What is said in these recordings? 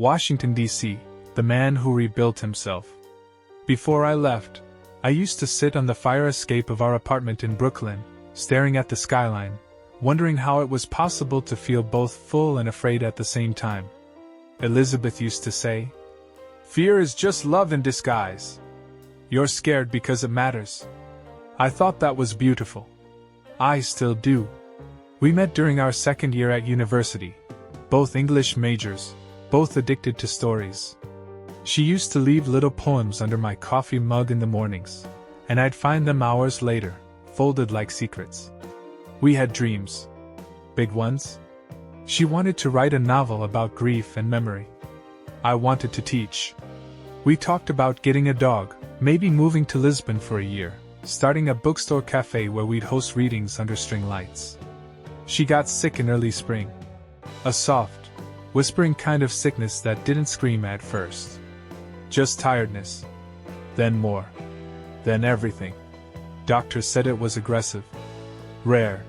Washington, D.C., the man who rebuilt himself. Before I left, I used to sit on the fire escape of our apartment in Brooklyn, staring at the skyline, wondering how it was possible to feel both full and afraid at the same time. Elizabeth used to say, "Fear is just love in disguise. You're scared because it matters." I thought that was beautiful. I still do. We met during our second year at university, both English majors, both addicted to stories. She used to leave little poems under my coffee mug in the mornings, and I'd find them hours later, folded like secrets. We had dreams. Big ones. She wanted to write a novel about grief and memory. I wanted to teach. We talked about getting a dog, maybe moving to Lisbon for a year, starting a bookstore cafe where we'd host readings under string lights. She got sick in early spring. A soft, whispering kind of sickness that didn't scream at first. Just tiredness. Then more. Then everything. Doctors said it was aggressive. Rare.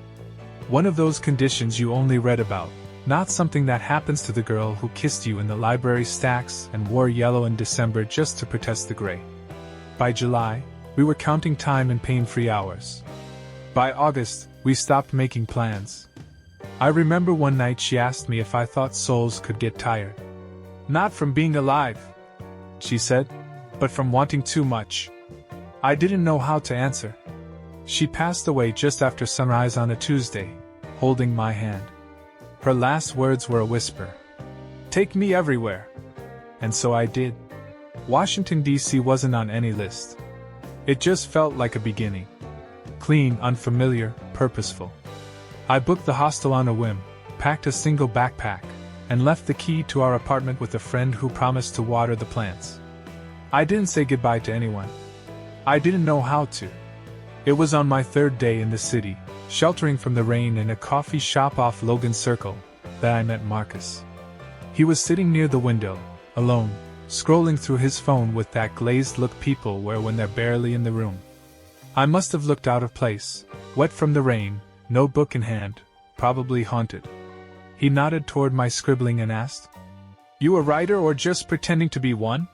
One of those conditions you only read about, not something that happens to the girl who kissed you in the library stacks and wore yellow in December just to protest the gray. By July, we were counting time and pain-free hours. By August, we stopped making plans. I remember one night she asked me if I thought souls could get tired. "Not from being alive," she said, "but from wanting too much." I didn't know how to answer. She passed away just after sunrise on a Tuesday, holding my hand. Her last words were a whisper. "Take me everywhere." And so I did. Washington, D.C. wasn't on any list. It just felt like a beginning. Clean, unfamiliar, purposeful. I booked the hostel on a whim, packed a single backpack, and left the key to our apartment with a friend who promised to water the plants. I didn't say goodbye to anyone. I didn't know how to. It was on my third day in the city, sheltering from the rain in a coffee shop off Logan Circle, that I met Marcus. He was sitting near the window, alone, scrolling through his phone with that glazed look people wear when they're barely in the room. I must have looked out of place, wet from the rain, notebook in hand, probably haunted. He nodded toward my scribbling and asked, "You a writer or just pretending to be one?"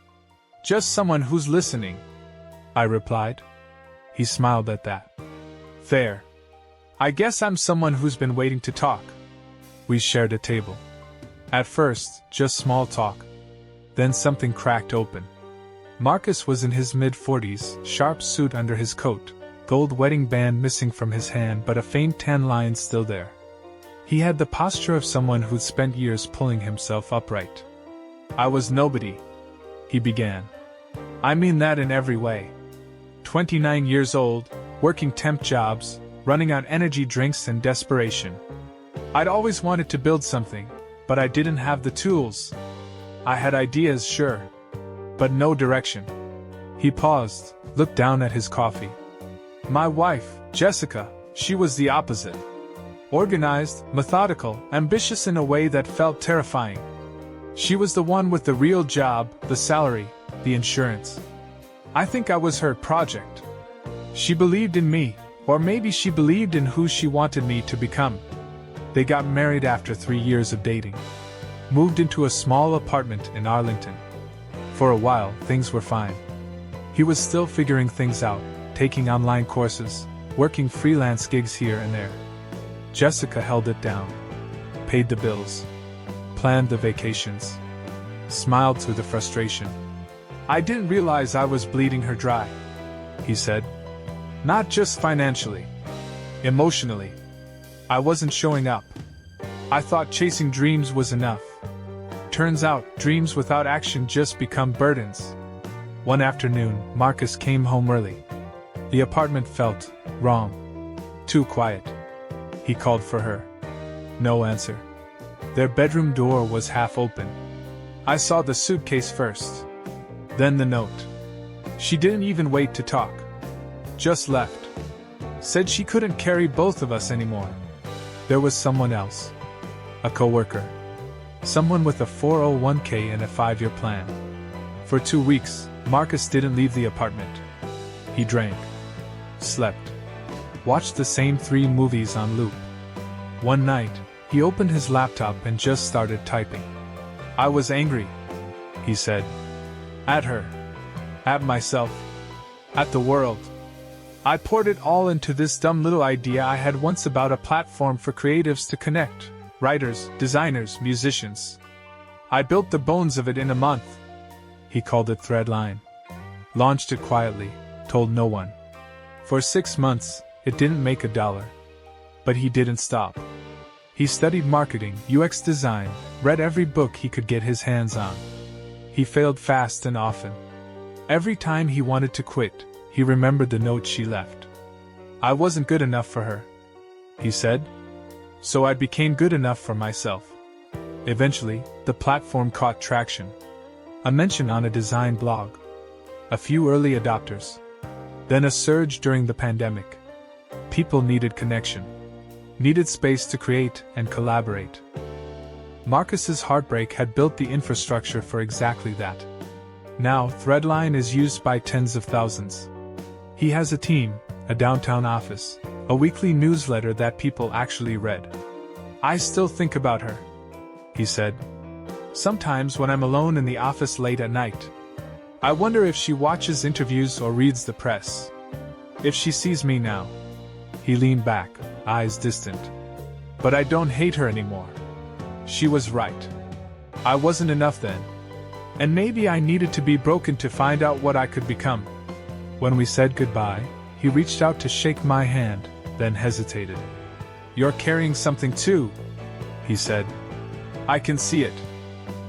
"Just someone who's listening," I replied. He smiled at that. "Fair. I guess I'm someone who's been waiting to talk." We shared a table. At first, just small talk. Then something cracked open. Marcus was in his mid-40s, sharp suit under his coat, gold wedding band missing from his hand but a faint tan line still there. He had the posture of someone who'd spent years pulling himself upright. "I was nobody," he began. "I mean that in every way. 29 years old, working temp jobs, running on energy drinks and desperation. I'd always wanted to build something, but I didn't have the tools. I had ideas, sure, but no direction." He paused, looked down at his coffee. "My wife, Jessica, she was the opposite. Organized, methodical, ambitious in a way that felt terrifying. She was the one with the real job, the salary, the insurance. I think I was her project. She believed in me, or maybe she believed in who she wanted me to become." They got married after 3 years of dating. Moved into a small apartment in Arlington. For a while, things were fine. He was still figuring things out, taking online courses, working freelance gigs here and there. Jessica held it down. Paid the bills. Planned the vacations. Smiled through the frustration. "I didn't realize I was bleeding her dry," he said. "Not just financially. Emotionally. I wasn't showing up. I thought chasing dreams was enough. Turns out, dreams without action just become burdens." One afternoon, Marcus came home early. The apartment felt wrong. Too quiet. He called for her. No answer. Their bedroom door was half open. I saw the suitcase first. Then the note. She didn't even wait to talk. Just left. Said she couldn't carry both of us anymore. There was someone else. A coworker. Someone with a 401k and a 5-year plan. For 2 weeks, Marcus didn't leave the apartment. He drank. Slept. Watched the same 3 movies on loop. One night, he opened his laptop and just started typing. I was angry, he said. At her. At myself. At the world. I poured it all into this dumb little idea I had once about a platform for creatives to connect, writers, designers, musicians. I built the bones of it in a month. He called it Threadline. Launched it quietly, told no one. For 6 months, it didn't make $1. But he didn't stop. He studied marketing, UX design, read every book he could get his hands on. He failed fast and often. Every time he wanted to quit, he remembered the note she left. I wasn't good enough for her, he said. So I became good enough for myself. Eventually, the platform caught traction. A mention on a design blog. A few early adopters. Then a surge during the pandemic. People needed connection. Needed space to create and collaborate. Marcus's heartbreak had built the infrastructure for exactly that. Now, Threadline is used by tens of thousands. He has a team, a downtown office, a weekly newsletter that people actually read. I still think about her, he said. Sometimes when I'm alone in the office late at night. I wonder if she watches interviews or reads the press. If she sees me now. He leaned back, eyes distant. But I don't hate her anymore. She was right. I wasn't enough then. And maybe I needed to be broken to find out what I could become. When we said goodbye, he reached out to shake my hand, then hesitated. You're carrying something too, he said. I can see it.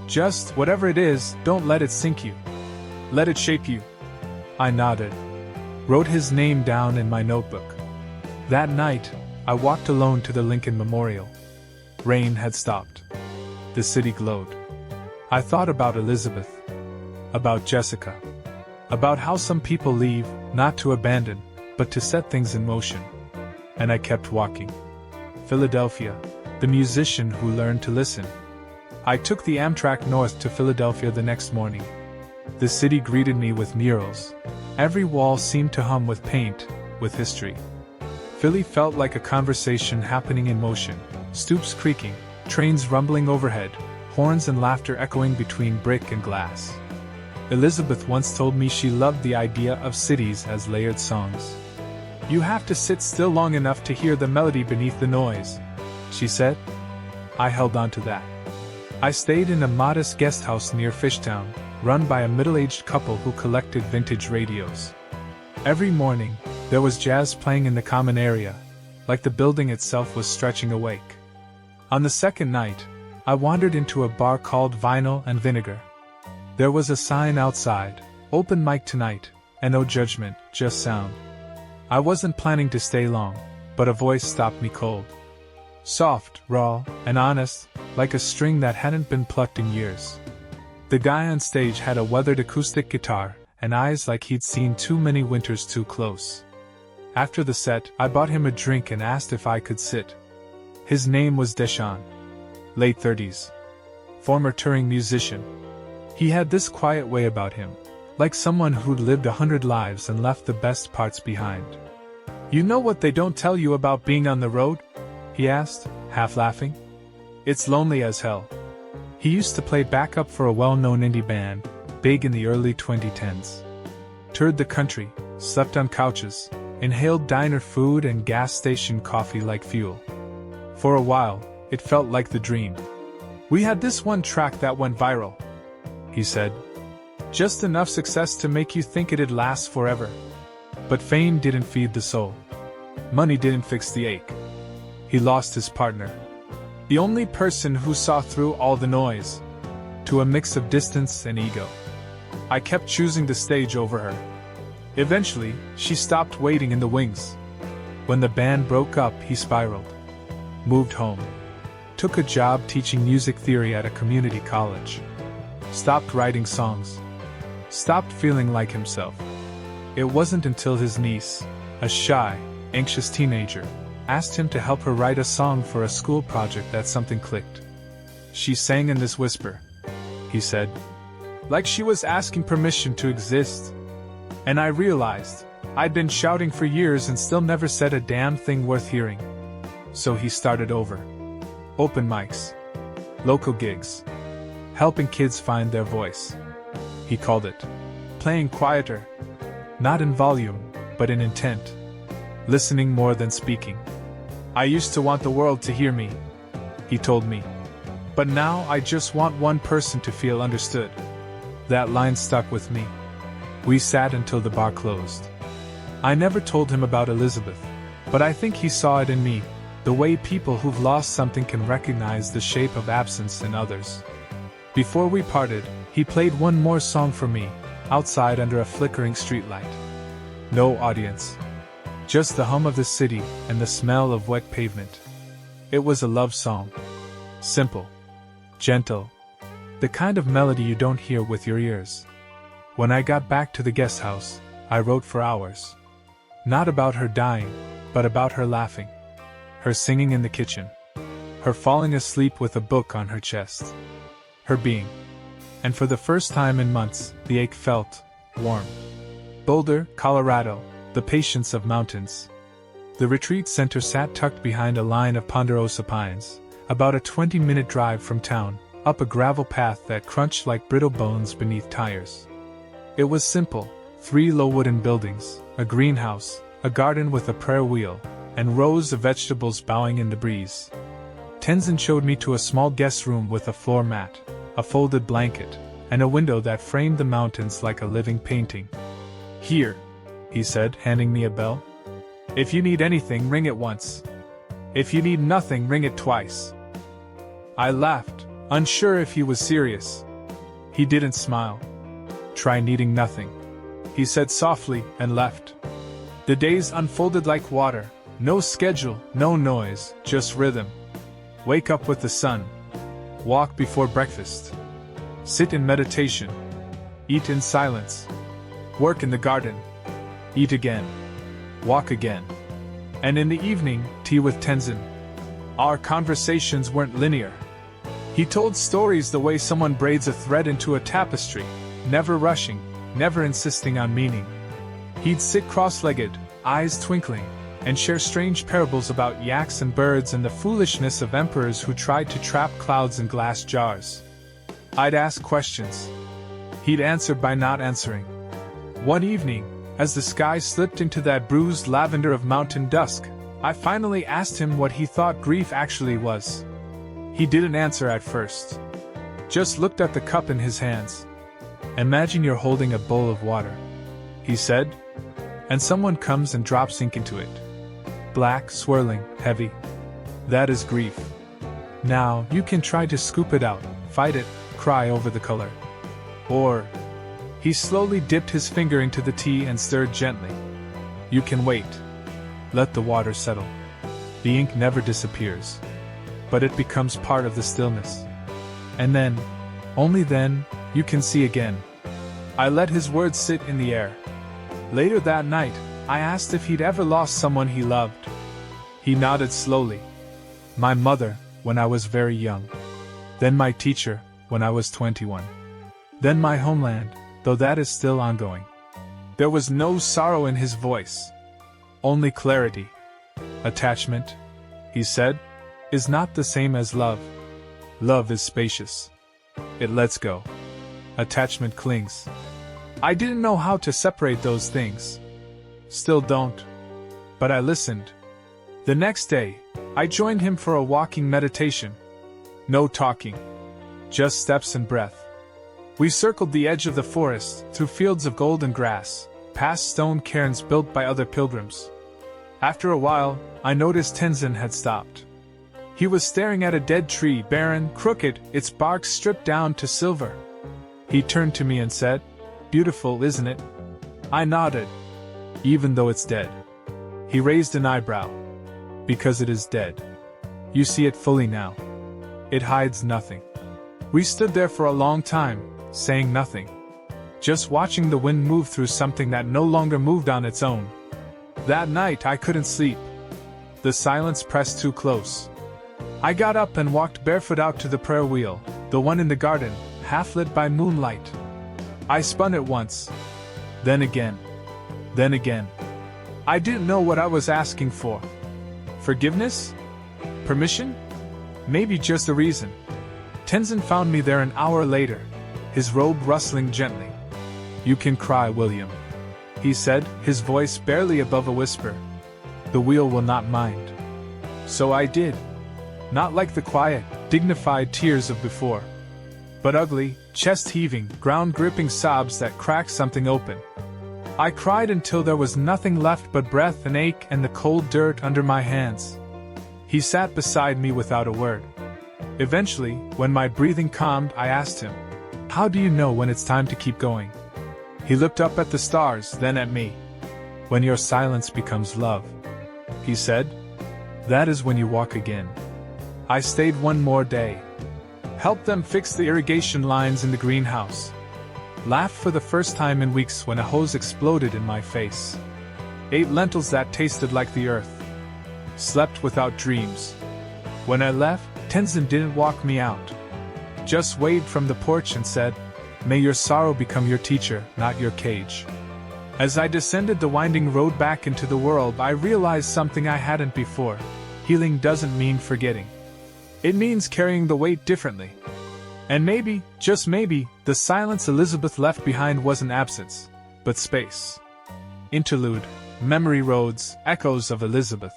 Just, whatever it is, don't let it sink you. Let it shape you. I nodded. Wrote his name down in my notebook. That night, I walked alone to the Lincoln Memorial. Rain had stopped. The city glowed. I thought about Elizabeth. About Jessica. About how some people leave, not to abandon, but to set things in motion. And I kept walking. Philadelphia, the musician who learned to listen. I took the Amtrak north to Philadelphia the next morning. The city greeted me with murals. Every wall seemed to hum with paint, with history. Philly felt like a conversation happening in motion, stoops creaking, trains rumbling overhead, horns and laughter echoing between brick and glass. Elizabeth once told me she loved the idea of cities as layered songs. You have to sit still long enough to hear the melody beneath the noise, she said. I held on to that. I stayed in a modest guest house near Fishtown, run by a middle-aged couple who collected vintage radios. Every morning, there was jazz playing in the common area, like the building itself was stretching awake. On the second night, I wandered into a bar called Vinyl and Vinegar. There was a sign outside, open mic tonight, and no judgment, just sound. I wasn't planning to stay long, but a voice stopped me cold. Soft, raw, and honest, like a string that hadn't been plucked in years. The guy on stage had a weathered acoustic guitar, and eyes like he'd seen too many winters too close. After the set, I bought him a drink and asked if I could sit. His name was Deshaun. Late 30s. Former touring musician. He had this quiet way about him, like someone who'd lived 100 lives and left the best parts behind. You know what they don't tell you about being on the road? He asked, half laughing. It's lonely as hell. He used to play backup for a well-known indie band, big in the early 2010s. Toured the country, slept on couches, inhaled diner food and gas station coffee like fuel. For a while, it felt like the dream. We had this one track that went viral, he said. Just enough success to make you think it'd last forever. But fame didn't feed the soul. Money didn't fix the ache. He lost his partner. The only person who saw through all the noise. To a mix of distance and ego. I kept choosing the stage over her. Eventually, she stopped waiting in the wings. When the band broke up, he spiraled. Moved home. Took a job teaching music theory at a community college. Stopped writing songs. Stopped feeling like himself. It wasn't until his niece, a shy, anxious teenager, asked him to help her write a song for a school project that something clicked. She sang in this whisper, he said, like she was asking permission to exist. And I realized, I'd been shouting for years and still never said a damn thing worth hearing. So he started over. Open mics. Local gigs. Helping kids find their voice. he called it. Playing quieter. Not in volume, but in intent. Listening more than speaking. I used to want the world to hear me, he told me. But now I just want one person to feel understood. That line stuck with me. We sat until the bar closed. I never told him about Elizabeth, but I think he saw it in me, the way people who've lost something can recognize the shape of absence in others. Before we parted, he played one more song for me, outside under a flickering streetlight. No audience. Just the hum of the city and the smell of wet pavement. It was a love song. Simple. Gentle. The kind of melody you don't hear with your ears. When I got back to the guest house, I wrote for hours. Not about her dying, but about her laughing. Her singing in the kitchen. Her falling asleep with a book on her chest. Her being. And for the first time in months, the ache felt warm. Boulder, Colorado, the patience of mountains. The retreat center sat tucked behind a line of ponderosa pines, about a 20-minute drive from town, up a gravel path that crunched like brittle bones beneath tires. It was simple, 3 low wooden buildings, a greenhouse, a garden with a prayer wheel, and rows of vegetables bowing in the breeze. Tenzin showed me to a small guest room with a floor mat, a folded blanket, and a window that framed the mountains like a living painting. Here, he said, handing me a bell. If you need anything, ring it once. If you need nothing, ring it twice. I laughed, unsure if he was serious. He didn't smile. Try needing nothing, he said softly, and left. The days unfolded like water, no schedule, no noise, just rhythm. Wake up with the sun. Walk before breakfast. Sit in meditation. Eat in silence. Work in the garden. Eat again. Walk again. And in the evening, tea with Tenzin. Our conversations weren't linear. He told stories the way someone braids a thread into a tapestry, never rushing, never insisting on meaning. He'd sit cross-legged, eyes twinkling, and share strange parables about yaks and birds and the foolishness of emperors who tried to trap clouds in glass jars. I'd ask questions. He'd answer by not answering. One evening, as the sky slipped into that bruised lavender of mountain dusk, I finally asked him what he thought grief actually was. He didn't answer at first. Just looked at the cup in his hands. Imagine you're holding a bowl of water, he said, and someone comes and drops ink into it. Black, swirling, heavy. That is grief. Now, you can try to scoop it out, fight it, cry over the color. Or, he slowly dipped his finger into the tea and stirred gently. You can wait. Let the water settle. The ink never disappears, but it becomes part of the stillness. And then, only then, you can see again. I let his words sit in the air. Later that night, I asked if he'd ever lost someone he loved. He nodded slowly. My mother, when I was very young. Then my teacher, when I was 21. Then my homeland, though that is still ongoing. There was no sorrow in his voice. Only clarity. Attachment, he said, is not the same as love. Love is spacious. It lets go. Attachment clings. I didn't know how to separate those things. Still don't. But I listened. The next day, I joined him for a walking meditation. No talking. Just steps and breath. We circled the edge of the forest, through fields of golden grass, past stone cairns built by other pilgrims. After a while, I noticed Tenzin had stopped. He was staring at a dead tree, barren, crooked, its bark stripped down to silver. He turned to me and said, "Beautiful, isn't it?" I nodded. "Even though it's dead." He raised an eyebrow. "Because it is dead. You see it fully now. It hides nothing." We stood there for a long time, saying nothing. Just watching the wind move through something that no longer moved on its own. That night I couldn't sleep. The silence pressed too close. I got up and walked barefoot out to the prayer wheel, the one in the garden, half lit by moonlight. I spun it once. Then again. Then again. I didn't know what I was asking for. Forgiveness? Permission? Maybe just a reason. Tenzin found me there an hour later, his robe rustling gently. "You can cry, William," he said, his voice barely above a whisper. "The wheel will not mind." So I did. Not like the quiet, dignified tears of before, but ugly, chest-heaving, ground-gripping sobs that crack something open. I cried until there was nothing left but breath and ache and the cold dirt under my hands. He sat beside me without a word. Eventually, when my breathing calmed, I asked him, "How do you know when it's time to keep going?" He looked up at the stars, then at me. "When your silence becomes love," he said. "That is when you walk again." I stayed one more day. Helped them fix the irrigation lines in the greenhouse. Laughed for the first time in weeks when a hose exploded in my face. Ate lentils that tasted like the earth. Slept without dreams. When I left, Tenzin didn't walk me out. Just waved from the porch and said, "May your sorrow become your teacher, not your cage." As I descended the winding road back into the world, I realized something I hadn't before. Healing doesn't mean forgetting. It means carrying the weight differently. And maybe, just maybe, the silence Elizabeth left behind wasn't absence, but space. Interlude, Memory Roads, Echoes of Elizabeth.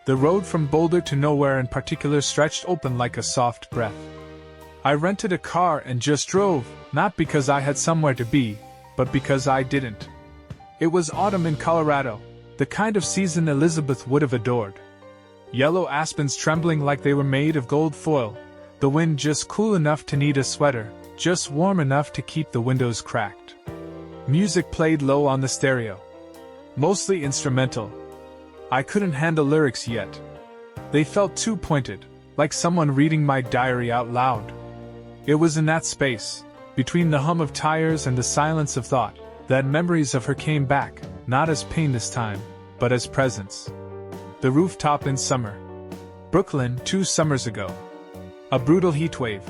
The road from Boulder to nowhere in particular stretched open like a soft breath. I rented a car and just drove, not because I had somewhere to be, but because I didn't. It was autumn in Colorado, the kind of season Elizabeth would have adored. Yellow aspens trembling like they were made of gold foil, the wind just cool enough to need a sweater, just warm enough to keep the windows cracked. Music played low on the stereo. Mostly instrumental. I couldn't handle lyrics yet. They felt too pointed, like someone reading my diary out loud. It was in that space, between the hum of tires and the silence of thought, that memories of her came back, not as pain this time, but as presence. The rooftop in summer. Brooklyn, 2 summers ago. A brutal heatwave.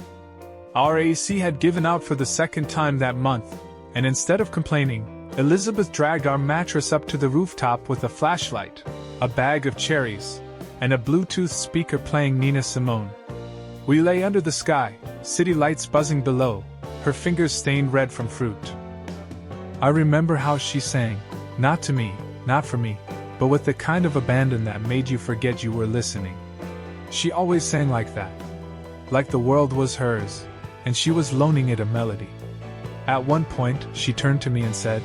Our AC had given out for the second time that month, and instead of complaining, Elizabeth dragged our mattress up to the rooftop with a flashlight, a bag of cherries, and a Bluetooth speaker playing Nina Simone. We lay under the sky, city lights buzzing below, her fingers stained red from fruit. I remember how she sang, not to me, not for me, but with the kind of abandon that made you forget you were listening. She always sang like that. Like the world was hers, and she was loaning it a melody. At one point, she turned to me and said,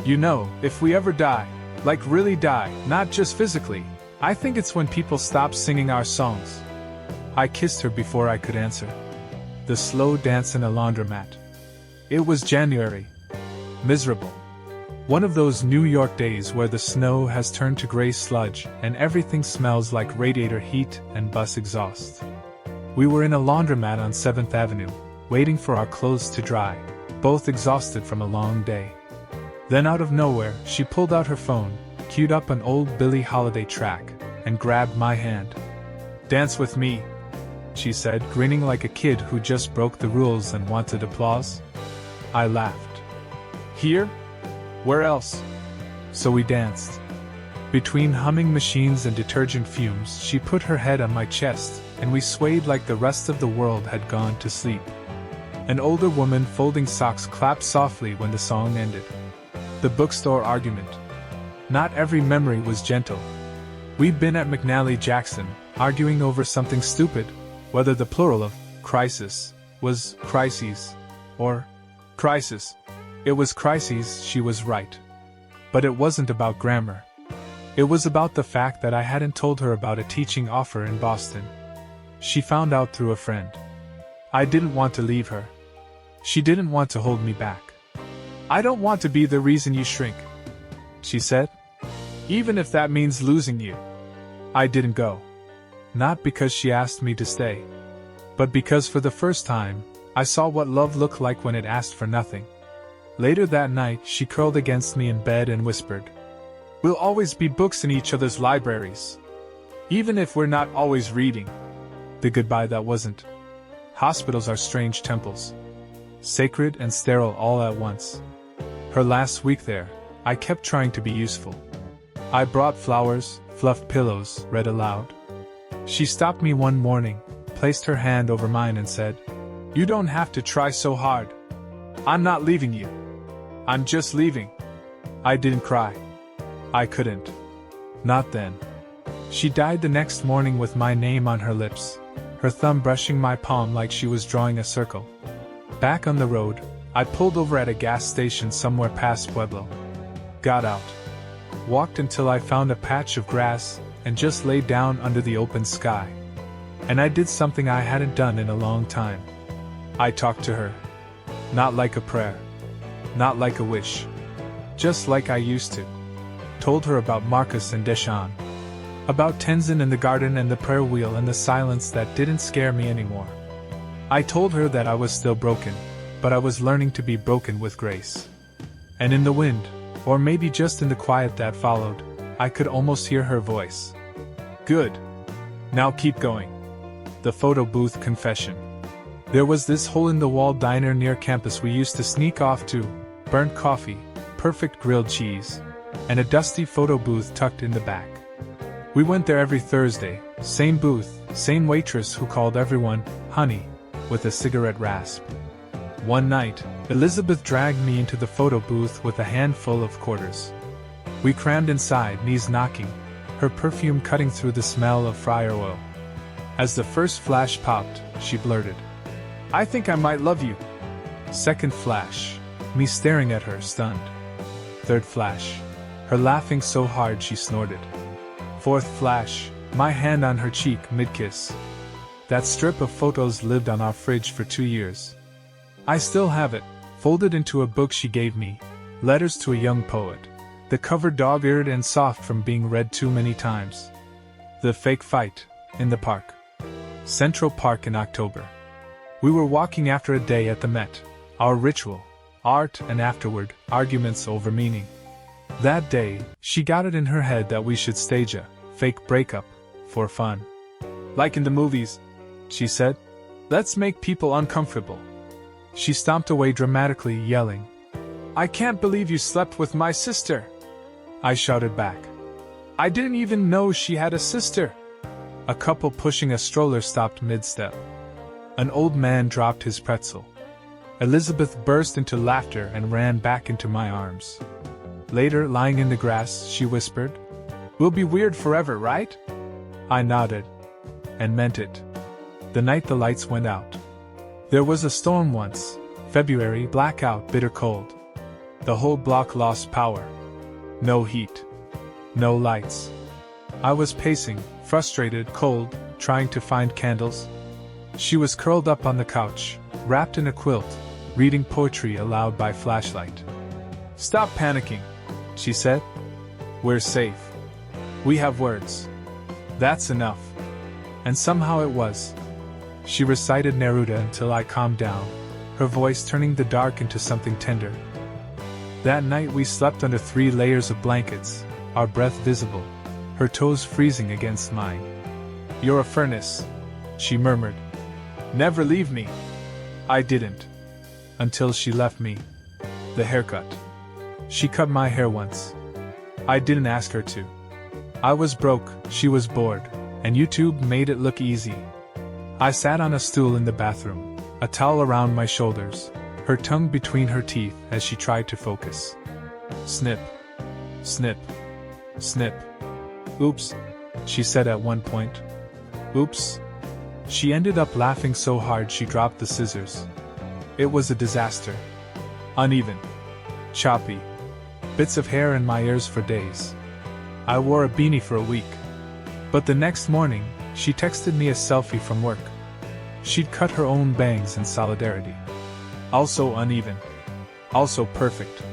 "You know, if we ever die, like really die, not just physically, I think it's when people stop singing our songs." I kissed her before I could answer. The slow dance in a laundromat. It was January. Miserable. One of those New York days where the snow has turned to gray sludge and everything smells like radiator heat and bus exhaust. We were in a laundromat on 7th Avenue, waiting for our clothes to dry, both exhausted from a long day. Then out of nowhere, she pulled out her phone, queued up an old Billie Holiday track, and grabbed my hand. "Dance with me," she said, grinning like a kid who just broke the rules and wanted applause. I laughed. "Here? Where else?" So we danced. Between humming machines and detergent fumes, she put her head on my chest, and we swayed like the rest of the world had gone to sleep. An older woman folding socks clapped softly when the song ended. The bookstore argument. Not every memory was gentle. We'd been at McNally Jackson, arguing over something stupid, whether the plural of crisis was crises or crisis. It was crises, she was right. But it wasn't about grammar. It was about the fact that I hadn't told her about a teaching offer in Boston. She found out through a friend. I didn't want to leave her. She didn't want to hold me back. "I don't want to be the reason you shrink," she said. "Even if that means losing you." I didn't go. Not because she asked me to stay, but because for the first time, I saw what love looked like when it asked for nothing. Later that night, she curled against me in bed and whispered, "We'll always be books in each other's libraries. Even if we're not always reading." The goodbye that wasn't. Hospitals are strange temples. Sacred and sterile all at once. Her last week there, I kept trying to be useful. I brought flowers, fluffed pillows, read aloud. She stopped me one morning, placed her hand over mine and said, "You don't have to try so hard. I'm not leaving you." I'm just leaving. I didn't cry. I couldn't. Not then. She died the next morning with my name on her lips, her thumb brushing my palm like she was drawing a circle. Back on the road, I pulled over at a gas station somewhere past Pueblo. Got out. Walked until I found a patch of grass, and just lay down under the open sky. And I did something I hadn't done in a long time. I talked to her. Not like a prayer. Not like a wish. Just like I used to. Told her about Marcus and Deshawn. About Tenzin and the garden and the prayer wheel and the silence that didn't scare me anymore. I told her that I was still broken, but I was learning to be broken with grace. And in the wind, or maybe just in the quiet that followed, I could almost hear her voice. Good. Now keep going. The photo booth confession. There was this hole-in-the-wall diner near campus we used to sneak off to, burnt coffee, perfect grilled cheese, and a dusty photo booth tucked in the back. We went there every Thursday, same booth, same waitress who called everyone, honey, with a cigarette rasp. One night, Elizabeth dragged me into the photo booth with a handful of quarters. We crammed inside, knees knocking, her perfume cutting through the smell of fryer oil. As the first flash popped, she blurted, "I think I might love you." Second flash, me staring at her, stunned. Third flash, her laughing so hard she snorted. Fourth flash, my hand on her cheek mid-kiss. That strip of photos lived on our fridge for 2 years. I still have it, folded into a book she gave me, Letters to a Young Poet. The cover dog-eared and soft from being read too many times. The fake fight, in the park. Central Park in October. We were walking after a day at the Met, our ritual, art and afterward, arguments over meaning. That day, she got it in her head that we should stage a fake breakup, for fun. Like in the movies, she said. Let's make people uncomfortable. She stomped away dramatically, yelling, "I can't believe you slept with my sister!" I shouted back. I didn't even know she had a sister. A couple pushing a stroller stopped mid-step. An old man dropped his pretzel. Elizabeth burst into laughter and ran back into my arms. Later, lying in the grass, she whispered, "We'll be weird forever, right?" I nodded. And meant it. The night the lights went out. There was a storm once, February, blackout, bitter cold. The whole block lost power. No heat. No lights. I was pacing, frustrated, cold, trying to find candles. She was curled up on the couch, wrapped in a quilt, reading poetry aloud by flashlight. "Stop panicking," she said. "We're safe. We have words. That's enough." And somehow it was. She recited Neruda until I calmed down, her voice turning the dark into something tender. That night we slept under 3 layers of blankets, our breath visible, her toes freezing against mine. "You're a furnace," she murmured. "Never leave me." I didn't. Until she left me. The haircut. She cut my hair once. I didn't ask her to. I was broke, she was bored, and YouTube made it look easy. I sat on a stool in the bathroom, a towel around my shoulders, her tongue between her teeth as she tried to focus. Snip. Snip. Snip. "Oops," she said at one point. "Oops." She ended up laughing so hard she dropped the scissors. It was a disaster. Uneven. Choppy. Bits of hair in my ears for days. I wore a beanie for a week. But the next morning, she texted me a selfie from work. She'd cut her own bangs in solidarity. Also uneven. Also perfect.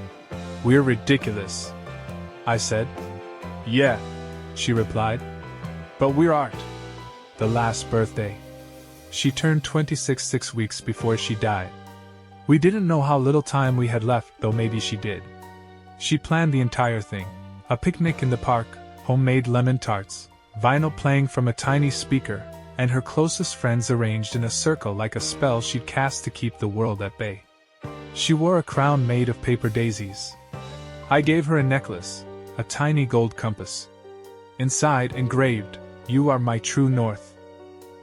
"We're ridiculous," I said. "Yeah," she replied. "But we're art." The last birthday. She turned 26 6 weeks before she died. We didn't know how little time we had left, though maybe she did. She planned the entire thing. A picnic in the park, homemade lemon tarts, vinyl playing from a tiny speaker, and her closest friends arranged in a circle like a spell she'd cast to keep the world at bay. She wore a crown made of paper daisies. I gave her a necklace, a tiny gold compass. Inside, engraved, "You are my true north."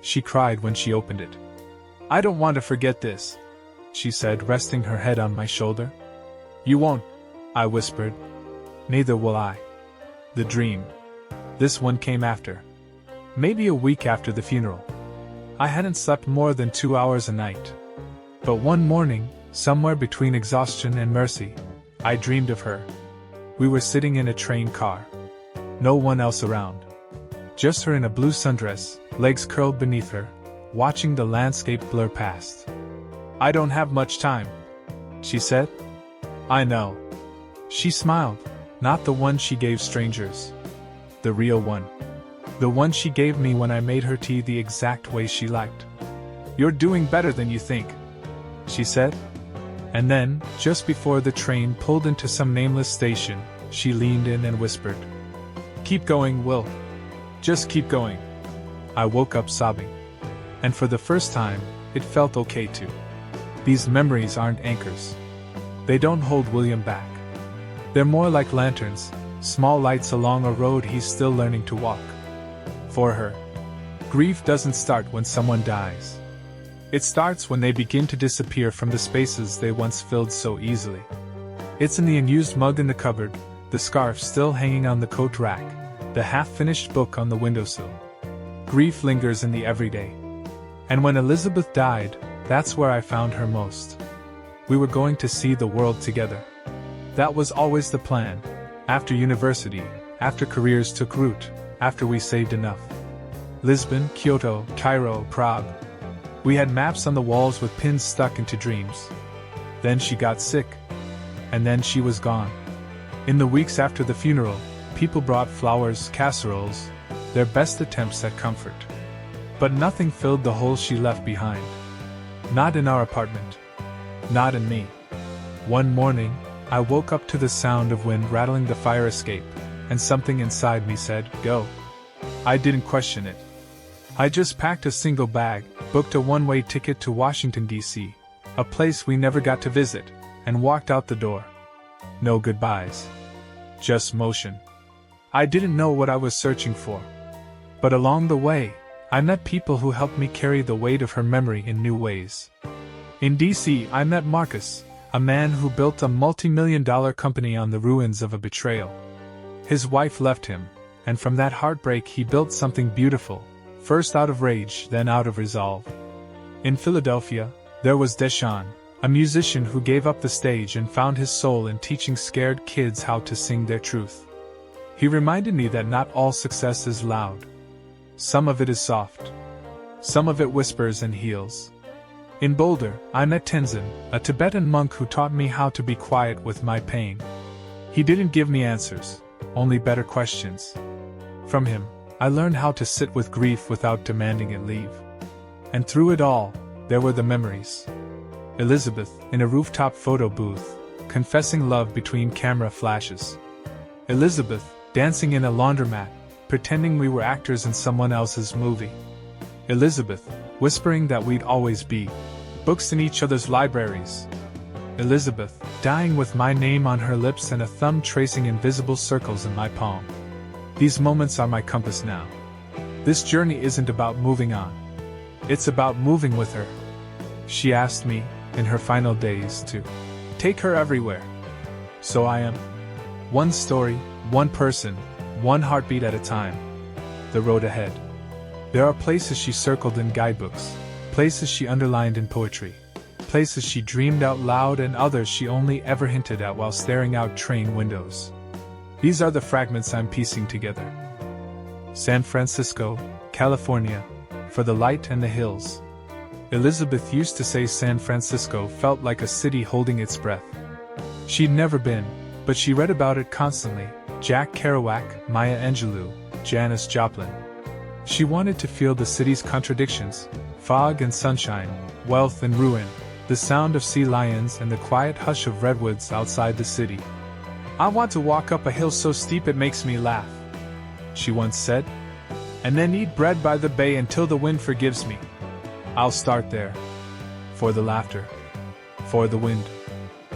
She cried when she opened it. "I don't want to forget this," she said, resting her head on my shoulder. You won't, I whispered. Neither will I. The dream. This one came after. Maybe a week after the funeral. I hadn't slept more than 2 hours a night. But one morning, somewhere between exhaustion and mercy, I dreamed of her. We were sitting in a train car. No one else around. Just her in a blue sundress, legs curled beneath her, watching the landscape blur past. I don't have much time, she said. I know. She smiled, not the one she gave strangers. The real one. The one she gave me when I made her tea the exact way she liked. You're doing better than you think, she said. And then, just before the train pulled into some nameless station, she leaned in and whispered, Keep going, Will. Just keep going. I woke up sobbing. And for the first time, it felt okay to. These memories aren't anchors. They don't hold William back. They're more like lanterns, small lights along a road he's still learning to walk. For her, grief doesn't start when someone dies. It starts when they begin to disappear from the spaces they once filled so easily. It's in the unused mug in the cupboard, the scarf still hanging on the coat rack, the half-finished book on the windowsill. Grief lingers in the everyday. And when Elizabeth died, that's where I found her most. We were going to see the world together. That was always the plan. After university, after careers took root, after we saved enough. Lisbon, Kyoto, Cairo, Prague. We had maps on the walls with pins stuck into dreams. Then she got sick. And then she was gone. In the weeks after the funeral, people brought flowers, casseroles, their best attempts at comfort. But nothing filled the hole she left behind. Not in our apartment. Not in me. One morning, I woke up to the sound of wind rattling the fire escape, and something inside me said, Go. I didn't question it. I just packed a single bag, booked a one-way ticket to Washington, D.C., a place we never got to visit, and walked out the door. No goodbyes. Just motion. I didn't know what I was searching for. But along the way, I met people who helped me carry the weight of her memory in new ways. In D.C., I met Marcus, a man who built a multi-million-dollar company on the ruins of a betrayal. His wife left him, and from that heartbreak he built something beautiful, first out of rage, then out of resolve. In Philadelphia, there was Deshaun, a musician who gave up the stage and found his soul in teaching scared kids how to sing their truth. He reminded me that not all success is loud. Some of it is soft. Some of it whispers and heals. In Boulder, I met Tenzin, a Tibetan monk who taught me how to be quiet with my pain. He didn't give me answers, only better questions. From him, I learned how to sit with grief without demanding it leave. And through it all, there were the memories. Elizabeth, in a rooftop photo booth, confessing love between camera flashes. Elizabeth, dancing in a laundromat, pretending we were actors in someone else's movie. Elizabeth, whispering that we'd always be books in each other's libraries. Elizabeth, dying with my name on her lips and a thumb tracing invisible circles in my palm. These moments are my compass now. This journey isn't about moving on. It's about moving with her. She asked me, in her final days, to take her everywhere. So I am. One story, one person, one heartbeat at a time. The road ahead. There are places she circled in guidebooks, places she underlined in poetry, places she dreamed out loud, and others she only ever hinted at while staring out train windows. These are the fragments I'm piecing together. San Francisco, California, for the light and the hills. Elizabeth used to say San Francisco felt like a city holding its breath. She'd never been, but she read about it constantly. Jack Kerouac, Maya Angelou, Janis Joplin. She wanted to feel the city's contradictions, fog and sunshine, wealth and ruin, the sound of sea lions and the quiet hush of redwoods outside the city. I want to walk up a hill so steep it makes me laugh, she once said, and then eat bread by the bay until the wind forgives me. I'll start there. For the laughter. For the wind.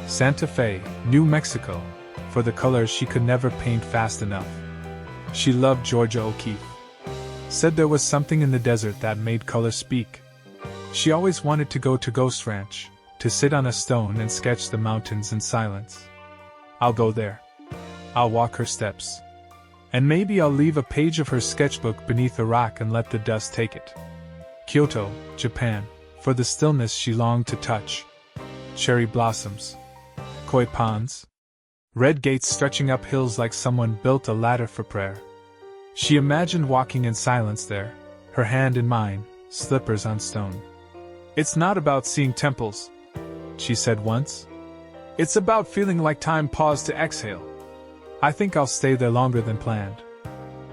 Santa Fe, New Mexico, for the colors she could never paint fast enough. She loved Georgia O'Keeffe. Said there was something in the desert that made color speak. She always wanted to go to Ghost Ranch, to sit on a stone and sketch the mountains in silence. I'll go there. I'll walk her steps. And maybe I'll leave a page of her sketchbook beneath a rock and let the dust take it. Kyoto, Japan, for the stillness she longed to touch. Cherry blossoms. Koi ponds. Red gates stretching up hills like someone built a ladder for prayer. She imagined walking in silence there, her hand in mine, slippers on stone. It's not about seeing temples, she said once. It's about feeling like time paused to exhale. I think I'll stay there longer than planned.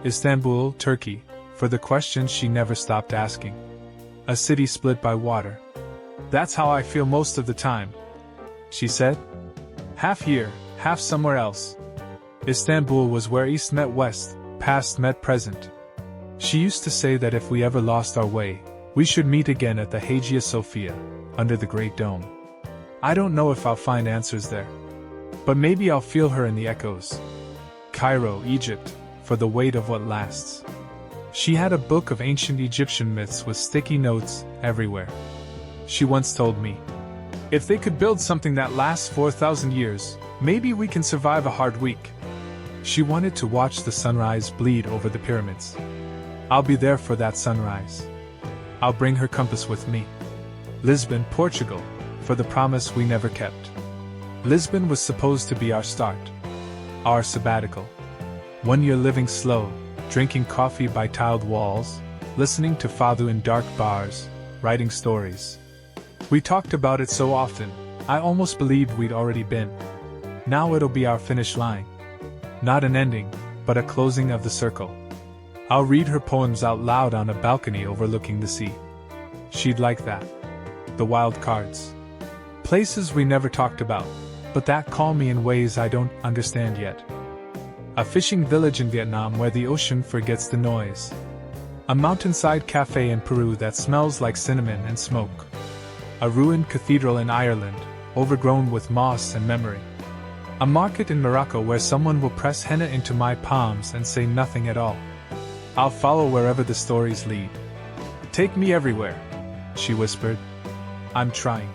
Istanbul, Turkey, for the questions she never stopped asking. A city split by water. That's how I feel most of the time, she said. Half here, half somewhere else. Istanbul was where East met West, past met present. She used to say that if we ever lost our way, we should meet again at the Hagia Sophia, under the Great Dome. I don't know if I'll find answers there. But maybe I'll feel her in the echoes. Cairo, Egypt, for the weight of what lasts. She had a book of ancient Egyptian myths with sticky notes everywhere. She once told me, if they could build something that lasts 4,000 years, maybe we can survive a hard week. She wanted to watch the sunrise bleed over the pyramids. I'll be there for that sunrise. I'll bring her compass with me. Lisbon, Portugal, for the promise we never kept. Lisbon was supposed to be our start. Our sabbatical. 1 year living slow, drinking coffee by tiled walls, listening to Fado in dark bars, writing stories. We talked about it so often, I almost believed we'd already been. Now it'll be our finish line. Not an ending, but a closing of the circle. I'll read her poems out loud on a balcony overlooking the sea. She'd like that. The wild cards. Places we never talked about, but that call me in ways I don't understand yet. A fishing village in Vietnam where the ocean forgets the noise. A mountainside cafe in Peru that smells like cinnamon and smoke. A ruined cathedral in Ireland, overgrown with moss and memory. A market in Morocco where someone will press henna into my palms and say nothing at all. I'll follow wherever the stories lead. Take me everywhere, she whispered. I'm trying.